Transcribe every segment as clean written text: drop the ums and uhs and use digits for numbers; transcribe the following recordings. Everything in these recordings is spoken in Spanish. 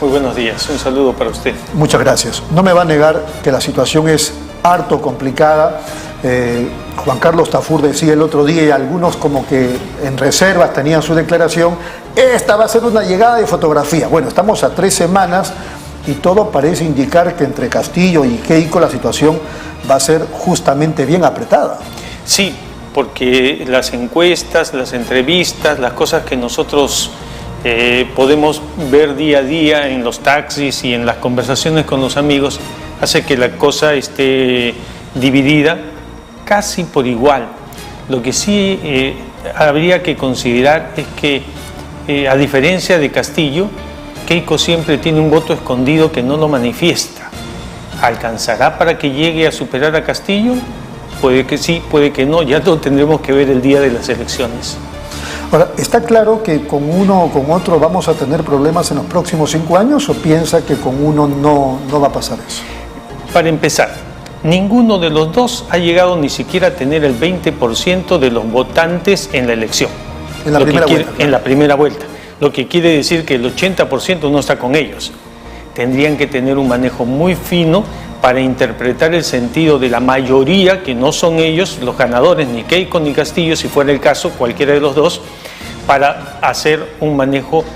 Muy buenos días, un saludo para usted. Muchas gracias. No me va a negar que la situación es harto complicada. Juan Carlos Tafur decía el otro día, y algunos como que en reservas tenían su declaración, esta va a ser una llegada de fotografía. Bueno, estamos a 3 semanas y todo parece indicar que entre Castillo y Keiko la situación va a ser justamente bien apretada. Sí, porque las encuestas, las entrevistas, las cosas que nosotros podemos ver día a día en los taxis y en las conversaciones con los amigos, hace que la cosa esté dividida casi por igual. Lo que sí habría que considerar es que, a diferencia de Castillo, Keiko siempre tiene un voto escondido que no lo manifiesta. ¿Alcanzará para que llegue a superar a Castillo? Puede que sí, puede que no, ya lo tendremos que ver el día de las elecciones. Ahora, ¿está claro que con uno o con otro vamos a tener problemas en los próximos 5 años o piensa que con uno no va a pasar eso? Para empezar, ninguno de los dos ha llegado ni siquiera a tener el 20% de los votantes en la elección. En la primera vuelta. En la primera vuelta. Lo que quiere decir que el 80% no está con ellos. Tendrían que tener un manejo muy fino para interpretar el sentido de la mayoría, que no son ellos los ganadores, ni Keiko ni Castillo, si fuera el caso, cualquiera de los dos, para hacer un manejo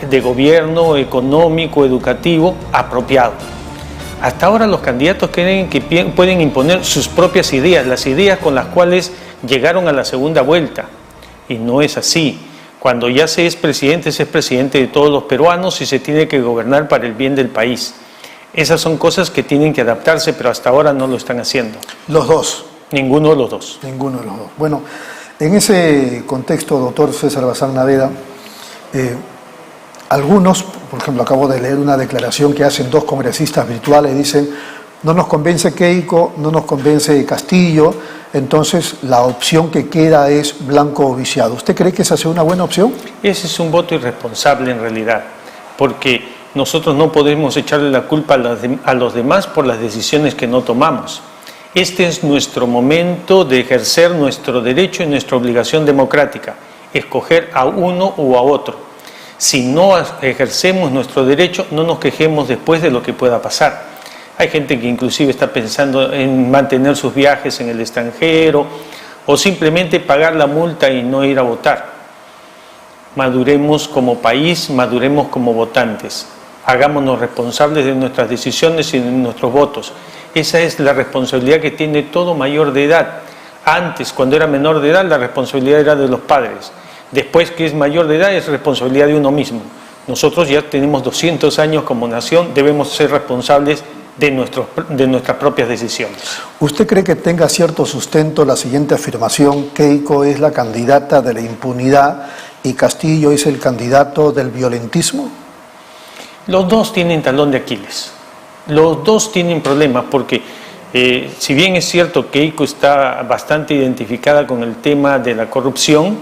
de gobierno, económico, educativo, apropiado. Hasta ahora los candidatos creen que pueden imponer sus propias ideas, las ideas con las cuales llegaron a la segunda vuelta, y no es así. Cuando ya se es presidente de todos los peruanos y se tiene que gobernar para el bien del país. Esas son cosas que tienen que adaptarse, pero hasta ahora no lo están haciendo. Los dos. Ninguno de los dos. Ninguno de los dos. Bueno, en ese contexto, doctor César Bazán Naveda, algunos, por ejemplo, acabo de leer una declaración que hacen 2 congresistas virtuales, dicen, no nos convence Keiko, no nos convence Castillo, entonces la opción que queda es blanco o viciado. ¿Usted cree que esa sea una buena opción? Ese es un voto irresponsable en realidad, porque nosotros no podemos echarle la culpa a los demás por las decisiones que no tomamos. Este es nuestro momento de ejercer nuestro derecho y nuestra obligación democrática, escoger a uno u a otro. Si no ejercemos nuestro derecho, no nos quejemos después de lo que pueda pasar. Hay gente que inclusive está pensando en mantener sus viajes en el extranjero o simplemente pagar la multa y no ir a votar. Maduremos como país, maduremos como votantes. Hagámonos responsables de nuestras decisiones y de nuestros votos. Esa es la responsabilidad que tiene todo mayor de edad. Antes, cuando era menor de edad, la responsabilidad era de los padres. Después que es mayor de edad, es responsabilidad de uno mismo. Nosotros ya tenemos 200 años como nación, debemos ser responsables de nuestras propias decisiones. ¿Usted cree que tenga cierto sustento la siguiente afirmación? Keiko es la candidata de la impunidad y Castillo es el candidato del violentismo. Los dos tienen talón de Aquiles. Los dos tienen problemas porque si bien es cierto que Keiko está bastante identificada con el tema de la corrupción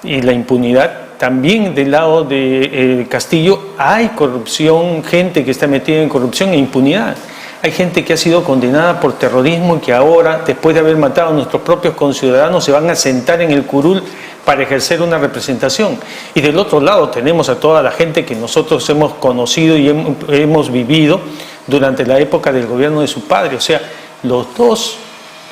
y la impunidad, también del lado de Castillo hay corrupción, gente que está metida en corrupción e impunidad. Hay gente que ha sido condenada por terrorismo y que ahora, después de haber matado a nuestros propios conciudadanos, se van a sentar en el curul para ejercer una representación. Y del otro lado tenemos a toda la gente que nosotros hemos conocido y hemos vivido durante la época del gobierno de su padre. O sea, los dos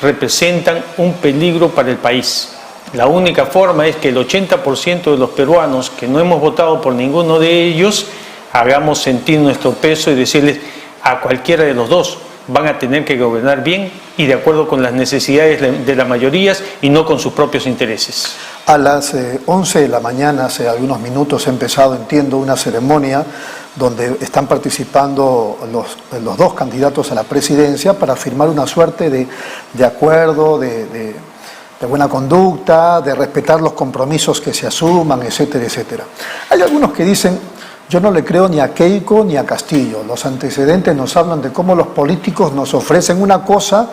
representan un peligro para el país. La única forma es que el 80% de los peruanos que no hemos votado por ninguno de ellos hagamos sentir nuestro peso y decirles a cualquiera de los dos van a tener que gobernar bien y de acuerdo con las necesidades de las mayorías y no con sus propios intereses. A las 11 de la mañana, hace algunos minutos, ha empezado, entiendo, una ceremonia donde están participando los 2 candidatos a la presidencia para firmar una suerte de acuerdo, de buena conducta, de respetar los compromisos que se asuman, etcétera, etcétera. Hay algunos que dicen, yo no le creo ni a Keiko ni a Castillo. Los antecedentes nos hablan de cómo los políticos nos ofrecen una cosa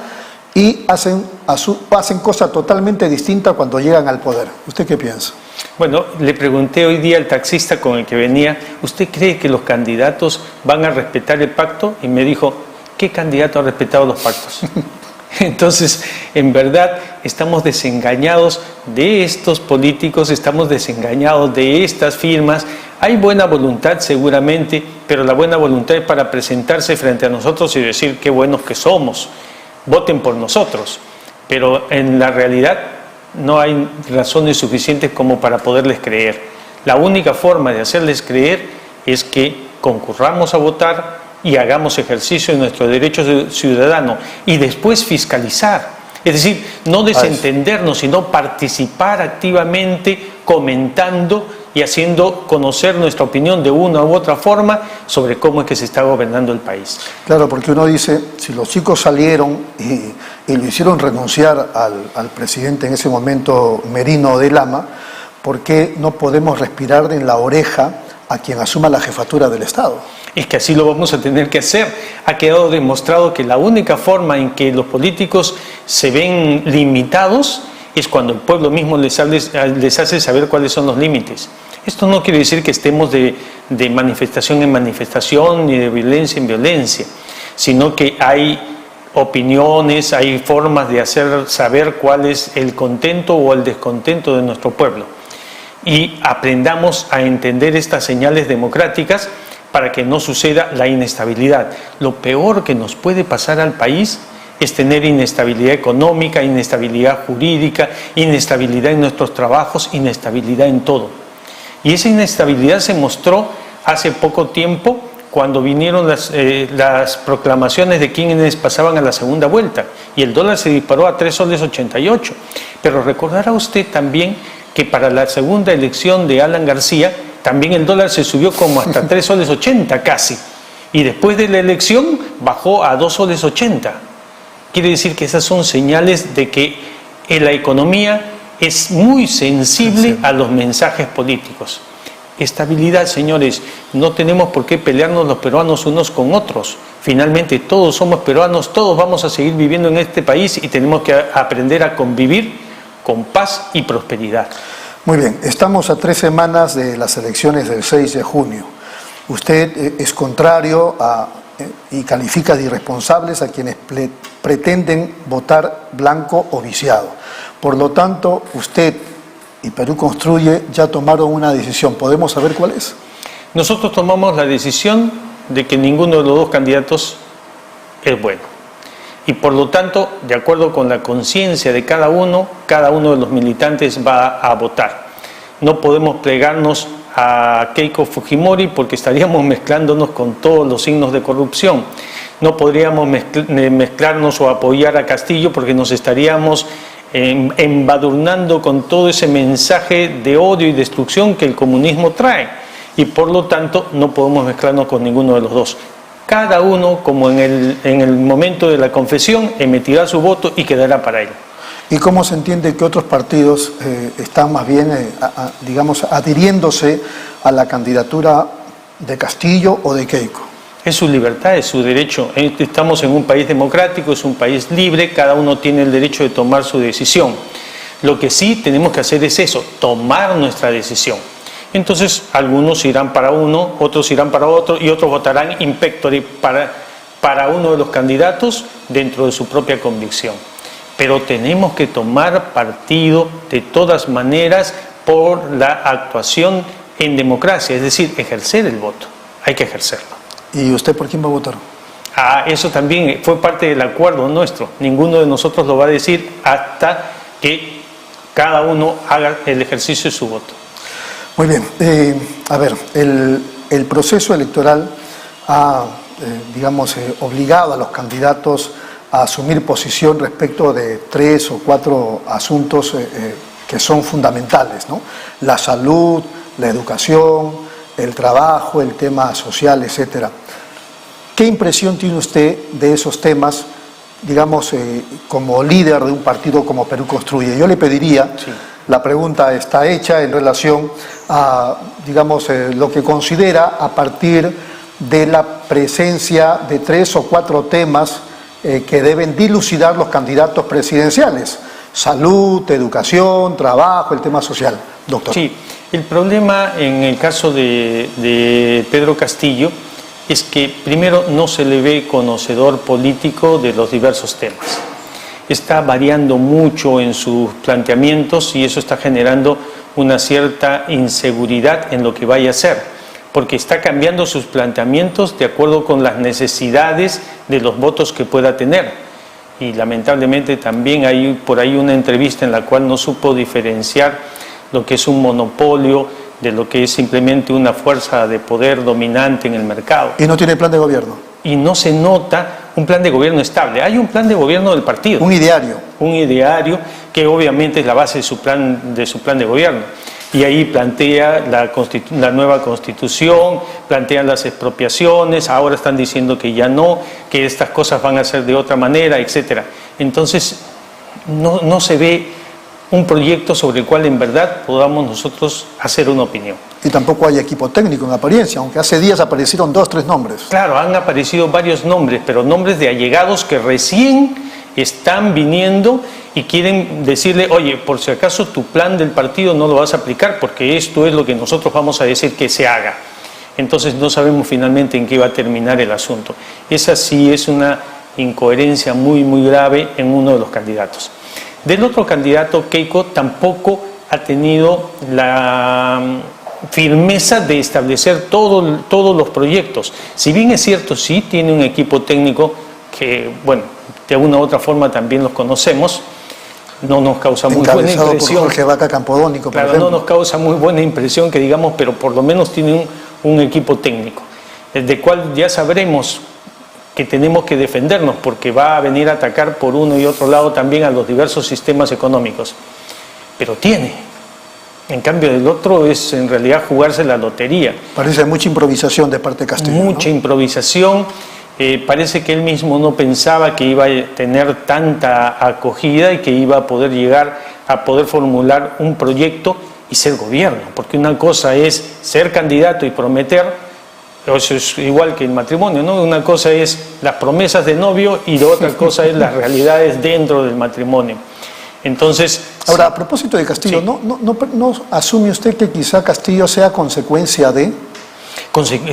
y hacen cosa totalmente distinta cuando llegan al poder. ¿Usted qué piensa? Bueno, le pregunté hoy día al taxista con el que venía, ¿usted cree que los candidatos van a respetar el pacto? Y me dijo, ¿qué candidato ha respetado los pactos? Entonces, en verdad, estamos desengañados de estos políticos, estamos desengañados de estas firmas. Hay buena voluntad seguramente, pero la buena voluntad es para presentarse frente a nosotros y decir qué buenos que somos, voten por nosotros. Pero en la realidad no hay razones suficientes como para poderles creer. La única forma de hacerles creer es que concurramos a votar y hagamos ejercicio de nuestro derecho ciudadano y después fiscalizar. Es decir, no desentendernos, sino participar activamente, comentando y haciendo conocer nuestra opinión de una u otra forma sobre cómo es que se está gobernando el país. Claro, porque uno dice, si los chicos salieron y lo hicieron renunciar al presidente en ese momento, Merino de Lama, ¿por qué no podemos respirar en la oreja a quien asuma la jefatura del Estado? Es que así lo vamos a tener que hacer. Ha quedado demostrado que la única forma en que los políticos se ven limitados es cuando el pueblo mismo les hace saber cuáles son los límites. Esto no quiere decir que estemos de manifestación en manifestación ni de violencia en violencia, sino que hay opiniones, hay formas de hacer saber cuál es el contento o el descontento de nuestro pueblo. Y aprendamos a entender estas señales democráticas para que no suceda la inestabilidad. Lo peor que nos puede pasar al país es tener inestabilidad económica, inestabilidad jurídica, inestabilidad en nuestros trabajos, inestabilidad en todo. Y esa inestabilidad se mostró hace poco tiempo cuando vinieron las proclamaciones de quienes pasaban a la segunda vuelta y el dólar se disparó a 3,88 soles. Pero recordará usted también que para la segunda elección de Alan García también el dólar se subió como hasta 3,80 soles casi. Y después de la elección bajó a 2,80 soles. Quiere decir que esas son señales de que la economía es muy sensible a los mensajes políticos. Estabilidad, señores, no tenemos por qué pelearnos los peruanos unos con otros. Finalmente todos somos peruanos, todos vamos a seguir viviendo en este país y tenemos que aprender a convivir con paz y prosperidad. Muy bien, estamos a 3 semanas de las elecciones del 6 de junio. Usted es contrario y califica de irresponsables a quienes pretenden votar blanco o viciado. Por lo tanto, usted y Perú Construye ya tomaron una decisión. ¿Podemos saber cuál es? Nosotros tomamos la decisión de que ninguno de los dos candidatos es bueno. Y por lo tanto, de acuerdo con la conciencia de cada uno de los militantes va a votar. No podemos plegarnos a Keiko Fujimori porque estaríamos mezclándonos con todos los signos de corrupción. No podríamos mezclarnos o apoyar a Castillo porque nos estaríamos embadurnando con todo ese mensaje de odio y destrucción que el comunismo trae. Y por lo tanto, no podemos mezclarnos con ninguno de los dos. Cada uno, como en el momento de la confesión, emitirá su voto y quedará para él. ¿Y cómo se entiende que otros partidos están más bien, digamos, adhiriéndose a la candidatura de Castillo o de Keiko? Es su libertad, es su derecho. Estamos en un país democrático, es un país libre, cada uno tiene el derecho de tomar su decisión. Lo que sí tenemos que hacer es eso, tomar nuestra decisión. Entonces, algunos irán para uno, otros irán para otro y otros votarán in pectore para uno de los candidatos dentro de su propia convicción. Pero tenemos que tomar partido de todas maneras por la actuación en democracia, es decir, ejercer el voto. Hay que ejercerlo. ¿Y usted por quién va a votar? Eso también fue parte del acuerdo nuestro. Ninguno de nosotros lo va a decir hasta que cada uno haga el ejercicio de su voto. Muy bien. A ver, el proceso electoral ha, obligado a los candidatos a asumir posición respecto de 3 o 4 asuntos que son fundamentales, ¿no? La salud, la educación, el trabajo, el tema social, etcétera. ¿Qué impresión tiene usted de esos temas, como líder de un partido como Perú Construye? Yo le pediría, sí. La pregunta está hecha en relación a, lo que considera a partir de la presencia de 3 o 4 temas que deben dilucidar los candidatos presidenciales: salud, educación, trabajo, el tema social. Doctor. Sí, el problema en el caso de Pedro Castillo es que primero no se le ve conocedor político de los diversos temas. está variando mucho en sus planteamientos y eso está generando una cierta inseguridad en lo que vaya a hacer, porque está cambiando sus planteamientos de acuerdo con las necesidades de los votos que pueda tener. Y lamentablemente también hay por ahí una entrevista en la cual no supo diferenciar lo que es un monopolio de lo que es simplemente una fuerza de poder dominante en el mercado. Y no tiene plan de gobierno. Y no se nota un plan de gobierno estable. Hay un plan de gobierno del partido. Un ideario. Un ideario que obviamente es la base de su plan de gobierno. Y ahí plantea la nueva constitución, plantean las expropiaciones, ahora están diciendo que ya no, que estas cosas van a ser de otra manera, etc. Entonces, no se ve un proyecto sobre el cual en verdad podamos nosotros hacer una opinión. Y tampoco hay equipo técnico en apariencia, aunque hace días aparecieron 2 o 3 nombres. Claro, han aparecido varios nombres, pero nombres de allegados que recién están viniendo y quieren decirle, oye, por si acaso tu plan del partido no lo vas a aplicar porque esto es lo que nosotros vamos a decir que se haga. Entonces no sabemos finalmente en qué va a terminar el asunto. Esa sí es una incoherencia muy, muy grave en uno de los candidatos. Del otro candidato, Keiko, tampoco ha tenido la firmeza de establecer todos los proyectos. Si bien es cierto, sí tiene un equipo técnico que, bueno, de alguna u otra forma también los conocemos, no nos causa muy buena impresión. Por Jorge Vaca Campodónico, claro, no nos causa muy buena impresión que digamos, pero por lo menos tiene un equipo técnico, del cual ya sabremos que tenemos que defendernos porque va a venir a atacar por uno y otro lado también a los diversos sistemas económicos. Pero tiene. En cambio, el otro es en realidad jugarse la lotería. Parece mucha improvisación de parte de Castillo. Mucha improvisación. Parece que él mismo no pensaba que iba a tener tanta acogida y que iba a poder llegar a poder formular un proyecto y ser gobierno. Porque una cosa es ser candidato y prometer. Eso es igual que el matrimonio, ¿no? Una cosa es las promesas de novio y la otra cosa es las realidades dentro del matrimonio. Entonces... Ahora, a propósito de Castillo, sí. ¿no asume usted que quizá Castillo sea consecuencia de...?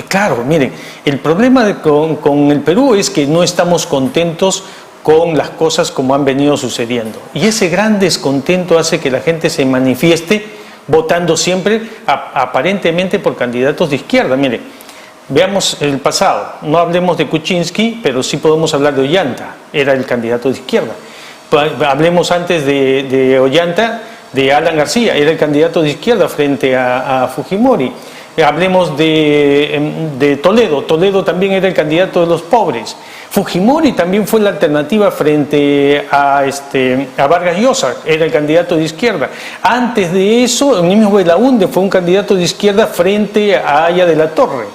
Claro, miren, el problema con el Perú es que no estamos contentos con las cosas como han venido sucediendo. Y ese gran descontento hace que la gente se manifieste votando siempre aparentemente por candidatos de izquierda. Mire, veamos el pasado, no hablemos de Kuczynski, pero sí podemos hablar de Ollanta, era el candidato de izquierda. Hablemos antes de Ollanta, de Alan García, era el candidato de izquierda frente a Fujimori. Hablemos de Toledo, Toledo también era el candidato de los pobres. Fujimori también fue la alternativa frente a Vargas Llosa, era el candidato de izquierda. Antes de eso, el mismo Belaúnde fue un candidato de izquierda frente a Aya de la Torre.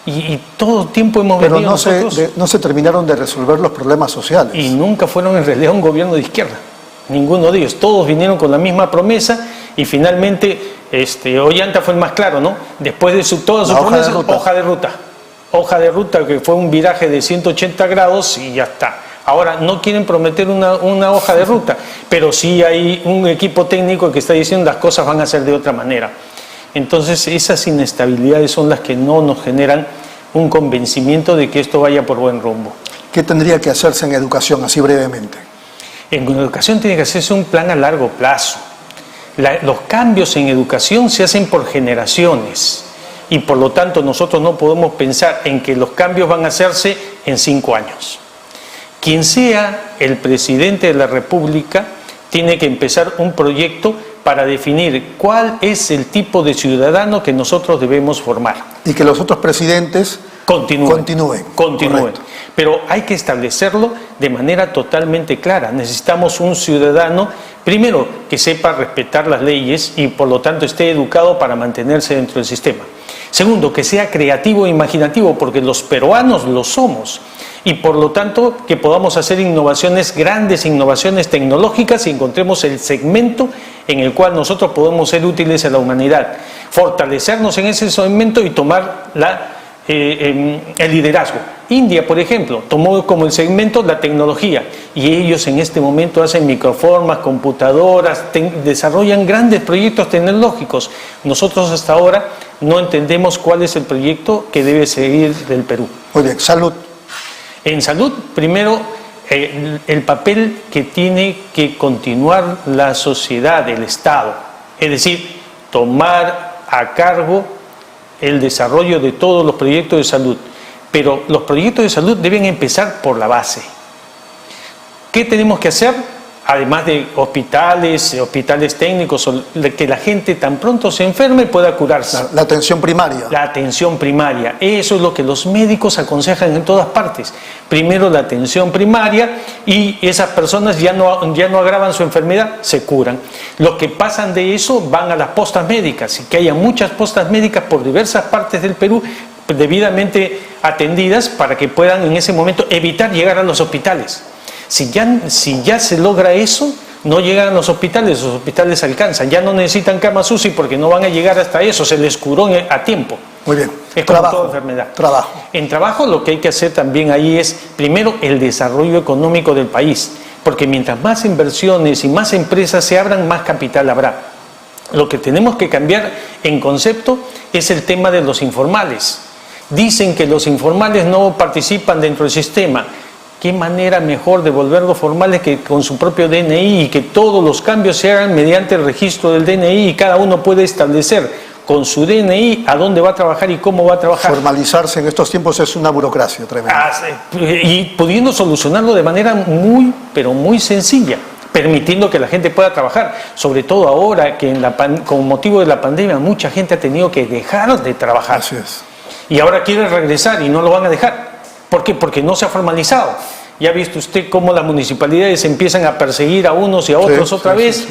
Y todo el tiempo hemos venido nosotros... Pero no se terminaron de resolver los problemas sociales. Y nunca fueron en realidad un gobierno de izquierda. Ninguno de ellos. Todos vinieron con la misma promesa y finalmente Ollanta fue el más claro, ¿no? Después de todas sus promesas, hoja de ruta que fue un viraje de 180 grados y ya está. Ahora, no quieren prometer una hoja de ruta, pero sí hay un equipo técnico que está diciendo las cosas van a ser de otra manera. Entonces, esas inestabilidades son las que no nos generan un convencimiento de que esto vaya por buen rumbo. ¿Qué tendría que hacerse en educación, así brevemente? En educación tiene que hacerse un plan a largo plazo. Los cambios en educación se hacen por generaciones y por lo tanto nosotros no podemos pensar en que los cambios van a hacerse en 5 años. Quien sea el presidente de la República tiene que empezar un proyecto para definir cuál es el tipo de ciudadano que nosotros debemos formar. Y que los otros presidentes continúen. Pero hay que establecerlo de manera totalmente clara. Necesitamos un ciudadano, primero, que sepa respetar las leyes y por lo tanto esté educado para mantenerse dentro del sistema. Segundo, que sea creativo e imaginativo, porque los peruanos lo somos. Y por lo tanto, que podamos hacer innovaciones, grandes innovaciones tecnológicas y encontremos el segmento en el cual nosotros podemos ser útiles a la humanidad. Fortalecernos en ese segmento y tomar el liderazgo. India, por ejemplo, tomó como el segmento la tecnología y ellos en este momento hacen microformas, computadoras, desarrollan grandes proyectos tecnológicos. Nosotros hasta ahora no entendemos cuál es el proyecto que debe seguir del Perú. Muy bien, salud. En salud, primero, el papel que tiene que continuar la sociedad, el Estado, es decir, tomar a cargo el desarrollo de todos los proyectos de salud. Pero los proyectos de salud deben empezar por la base. ¿Qué tenemos que hacer? Además de hospitales técnicos, que la gente tan pronto se enferme pueda curarse. La atención primaria. La atención primaria. Eso es lo que los médicos aconsejan en todas partes. Primero la atención primaria y esas personas ya no agravan su enfermedad, se curan. Los que pasan de eso van a las postas médicas y que haya muchas postas médicas por diversas partes del Perú debidamente atendidas para que puedan en ese momento evitar llegar a los hospitales. Si ya se logra eso, no llegan a los hospitales alcanzan, ya no necesitan camas UCI porque no van a llegar hasta eso, se les curó a tiempo. Muy bien. Es como toda enfermedad. En trabajo lo que hay que hacer también ahí es, primero, el desarrollo económico del país, porque mientras más inversiones y más empresas se abran, más capital habrá. Lo que tenemos que cambiar en concepto es el tema de los informales. Dicen que los informales no participan dentro del sistema. ¿Qué manera mejor de volverlos formales que con su propio DNI y que todos los cambios se hagan mediante el registro del DNI y cada uno puede establecer con su DNI a dónde va a trabajar y cómo va a trabajar? Formalizarse en estos tiempos es una burocracia tremenda. Y pudiendo solucionarlo de manera pero muy sencilla, permitiendo que la gente pueda trabajar, sobre todo ahora que con motivo de la pandemia mucha gente ha tenido que dejar de trabajar. Así es. Y ahora quiere regresar y no lo van a dejar. ¿Por qué? Porque no se ha formalizado. Ya ha visto usted cómo las municipalidades empiezan a perseguir a unos y a otros otra vez,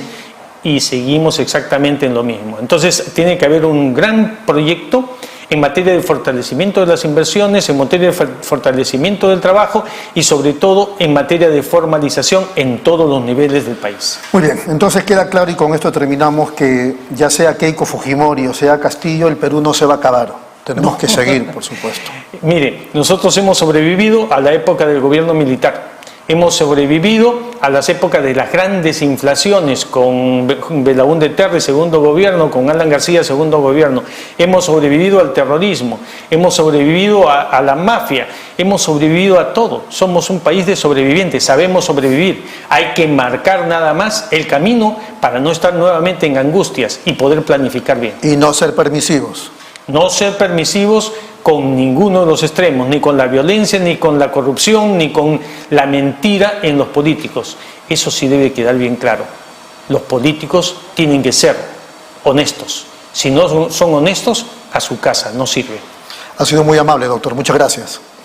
y seguimos exactamente en lo mismo. Entonces tiene que haber un gran proyecto en materia de fortalecimiento de las inversiones, en materia de fortalecimiento del trabajo y sobre todo en materia de formalización en todos los niveles del país. Muy bien, entonces queda claro y con esto terminamos que ya sea Keiko Fujimori o sea Castillo, el Perú no se va a acabar. Tenemos que seguir, por supuesto. Mire, nosotros hemos sobrevivido a la época del gobierno militar. Hemos sobrevivido a las épocas de las grandes inflaciones con Belaúnde Terry, segundo gobierno, con Alan García, segundo gobierno. Hemos sobrevivido al terrorismo, hemos sobrevivido a la mafia, hemos sobrevivido a todo. Somos un país de sobrevivientes, sabemos sobrevivir. Hay que marcar nada más el camino para no estar nuevamente en angustias y poder planificar bien. Y no ser permisivos. No ser permisivos con ninguno de los extremos, ni con la violencia, ni con la corrupción, ni con la mentira en los políticos. Eso sí debe quedar bien claro. Los políticos tienen que ser honestos. Si no son honestos, a su casa no sirve. Ha sido muy amable, doctor. Muchas gracias.